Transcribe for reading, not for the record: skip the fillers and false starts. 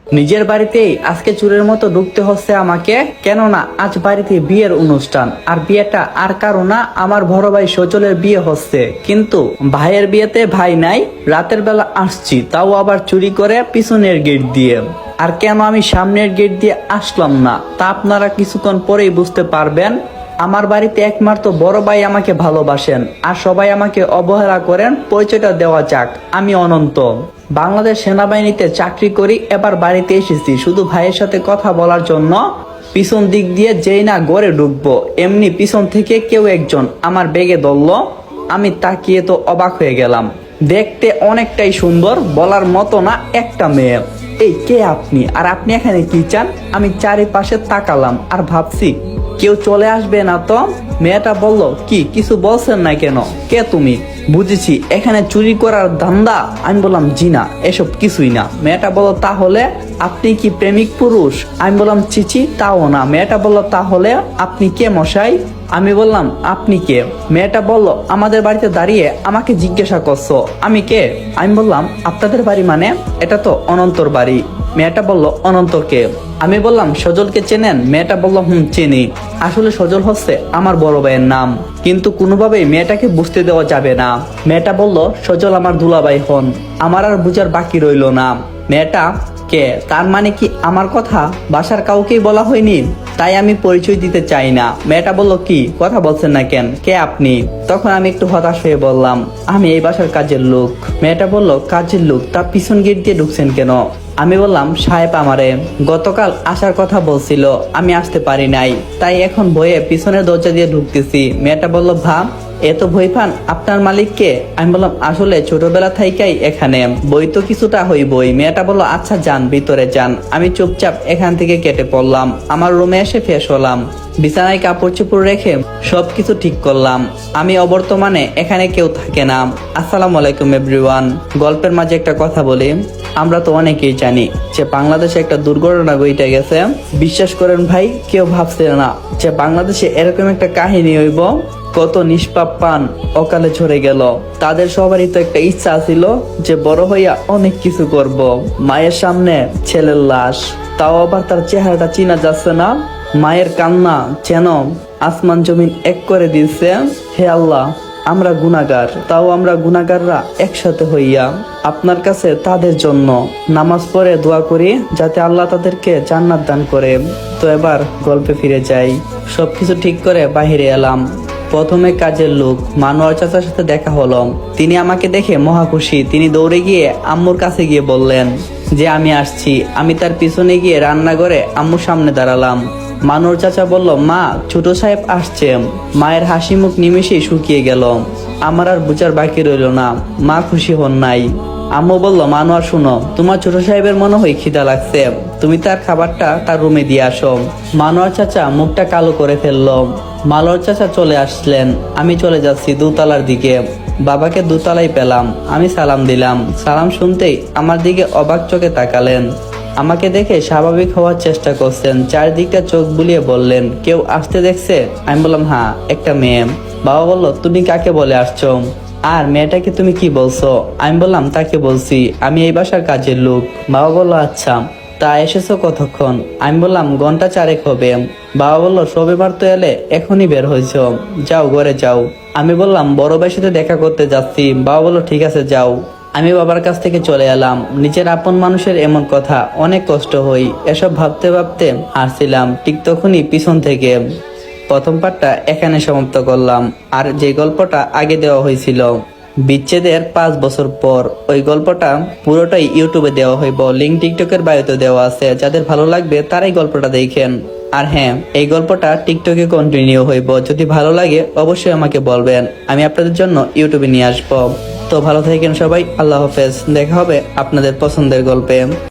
নিজের বাড়িতেই আজকে চোরের মতো ঢুকতে হচ্ছে আমাকে, কেননা আজ বাড়িতে বিয়ের অনুষ্ঠান। আর বিয়েটা আর কারো না, আমার বড় ভাই সজলের বিয়ে হচ্ছে। কিন্তু ভাইয়ের বিয়েতে ভাই নাই, রাতের বেলা আসছি, তাও আবার চুরি করে পিছনের গেট দিয়ে। আর কেন আমি সামনের গেট দিয়ে আসলাম না তা আপনারা কিছুক্ষণ পরেই বুঝতে পারবেন। আমার বাড়িতে একমাত্র বড় ভাই আমাকে ভালোবাসেন, আর সবাই আমাকে অবহেলা করেন। পরিচয়টা দেওয়া যাক, আমি অনন্ত, বাংলাদেশ সেনাবাহিনীতে চাকরি করি। এবার বাড়িতে এসেছি শুধু ভাইয়ের সাথে কথা বলার জন্য। পিছন দিক দিয়ে যেই না ঘরে ঢুকবো, এমনি পিছন থেকে কেউ একজন আমার ব্যাগে ধরলো। আমি তাকিয়ে তো অবাক হয়ে গেলাম। দেখতে অনেকটাই সুন্দর, বলার মতো না একটা মেয়ে। এই কে আপনি, আর আপনি এখানে কি চান? আমি চারিপাশে তাকালাম আর ভাবছি কেউ চলে আসবে না তো। মেয়েটা বলল, কি কিছু বলছেন না কেন? কে তুমি? বুঝেছি এখানে চুরি করার ধান্দা। আমি বললাম জি না, এসব কিছুই না। মেয়েটা বলল, তাহলে আপনি কি প্রেমিক পুরুষ? আমি বললাম চিচি, তাও না। মেয়েটা বলল, তাহলে আপনি কে মশাই? আমি বললাম আপনি কে? মেয়েটা বলল, আমাদের বাড়িতে দাঁড়িয়ে আমাকে জিজ্ঞাসা করছো আমি কে? আমি বললাম আপনাদের বাড়ি মানে? এটা তো অনন্তর বাড়ি। মেয়েটা বলল, অনন্ত কে? আমি বললাম সজলকে চেনেন? মেয়েটা বলল, চিনি। আসলে সজল হচ্ছে আমার বড় ভাইয়ের নাম, কিন্তু কোনোভাবেই মেয়েটাকে বুঝতে দেওয়া যাবে না। মেয়েটা বলল, সজল আমার দুলাভাই হন। আমার আর বুঝার বাকি রইল না মেয়েটা কে। তার মানে কি আমার কথা বাসার কাউকেই বলা হয়নি? তাই আমি পরিচয় দিতে চাই না। মেয়েটা বলল, কি কথা বলছেন না কেন? কে আপনি? তখন আমি একটু হতাশ হয়ে বললাম, আমি এই বাসার কাজের লোক। মেয়েটা বলল, কাজের লোক? তা পিছন গেট দিয়ে ঢুকছেন কেন? আমি বললাম, সাহেব আমারে গতকাল আসার কথা বলছিল, আমি আসতে পারি নাই, তাই এখন ভয়ে পিছনের দরজা দিয়ে ঢুকতেছি। মেয়েটা বলল, ভাব এত ভয় পান আপনার মালিককে? আমি বললাম, আসলে ছোটবেলা থাইকাই এখানে বই তো কিছুটা হইবই। মেয়েটা বললো, আচ্ছা যান, ভিতরে যান। আমি চুপচাপ এখান থেকে কেটে পড়লাম। আমার রুমে এসে ফ্রেশ হলাম, বিছানায় কাপড় চোপড় রেখে সবকিছু ঠিক করলাম। আমি অবর্তমানে এখানে কেউ থাকে না। আসসালামু আলাইকুম এভরিওয়ান। গল্পের মাঝে একটা কথা বলি, আমরা তো অনেকেই জানি যে বাংলাদেশে একটা দুর্ঘটনা ঘটে গেছে। বিশ্বাস করেন ভাই, কেউ ভাবছে না যে বাংলাদেশে এরকম একটা কাহিনী হইব। কত নিষ্পাপ প্রাণ অকালে ঝরে গেল। তাদের সবারই তো একটা ইচ্ছা ছিল যে বড় হইয়া অনেক কিছু করব। মায়ের সামনে ছেলের লাশ, তাও আবার তার চেহারাটা চিনা যাচ্ছে না। মায়ের কান্না যেন আসমান জমিন এক করে দিয়েছে। হে আল্লাহ, আমরা গুনাহগার, তাও আমরা গুনাহগাররা একসাথে হইয়া আপনার কাছে তাদের জন্য নামাজ পড়ে দোয়া করি যাতে আল্লাহ তাদেরকে জান্নাত দান করে। তো এবার গল্পে ফিরে যাই। সবকিছু ঠিক করে বাহিরে এলাম। প্রথমে কাজের লোক মানোয়ার চাচার সাথে দেখা হলো। তিনি আমাকে দেখে মহা খুশি। তিনি দৌড়ে গিয়ে আম্মুর কাছে গিয়ে বললেন যে আমি আসছি। আমি তার পিছনে গিয়ে রান্নাঘরে আম্মুর সামনে দাঁড়ালাম। মানোয়ার চাচা বলল, মা, ছোট সাহেব আসছে। মায়ের হাসি মুখ নিমেষেই শুকিয়ে গেল। আমার আর বুঝার বাকি রইল না, মা খুশি হন নাই। আম্মু বলল, মানোয়ার শুনো, তোমার ছোট সাহেবের মনে হয় খিদা লাগছে, তুমি তার খাবারটা তার রুমে দিয়ে আসো। মানোয়ার চাচা মুখটা কালো করে ফেললো। মানোয়ার চাচা চলে আসলেন। আমি চলে যাচ্ছি দোতলার দিকে। বাবাকে দোতলায় পেলাম। আমি সালাম দিলাম। সালাম শুনতেই আমার দিকে অবাক চোখে তাকালেন। আমাকে দেখে স্বাভাবিক হওয়ার চেষ্টা করছেন। চারদিকটা চোখ বুলিয়ে বললেন, কেউ আসতে দেখছে? আমি বললাম, হ্যাঁ, একটা মেয়ে। বাবা বলল, তুমি কাকে বলে আসছো? আর মেয়েটাকে তুমি কি বলছো? আমি বললাম, তাকে বলছি আমি এই বাসার কাজের লোক। বাবা বলল, আচ্ছা, তা এসেছো কতক্ষণ? আমি বললাম, ঘন্টা চারেক হবে। বাবা বলল, সবে মাত্র এলে, এখনই বের হয়েছ, যাও ঘরে যাও। আমি বললাম, বড় ভাইয়ের সাথে দেখা করতে যাচ্ছি। বাবা বলল, ঠিক আছে যাও। আমি বাবার কাছ থেকে চলে এলাম। নিজের আপন মানুষের এমন কথা অনেক কষ্ট হই। এসব ভাবতে ভাবতে হাসছিলাম। ঠিক তখনই পিছন থেকে প্রথম পার্টটা এখানে সমাপ্ত করলাম। আর যে গল্পটা আগে দেওয়া হয়েছিল বিচ্ছেদের 5 বছর পর, ওই গল্পটা পুরোটাই ইউটিউবে দেওয়া হইব। লিঙ্ক টিকটকের বায়োতে দেওয়া আছে, যাদের ভালো লাগবে তারাই গল্পটা দেখেন। আর হ্যাঁ, এই গল্পটা টিকটকে কন্টিনিউ হইব। যদি ভালো লাগে অবশ্যই আমাকে বলবেন, আমি আপনাদের জন্য ইউটিউবে নিয়ে আসবো। তো ভালো থাকেন সবাই, আল্লাহ হাফেজ। দেখা হবে আপনাদের পছন্দের গল্পে।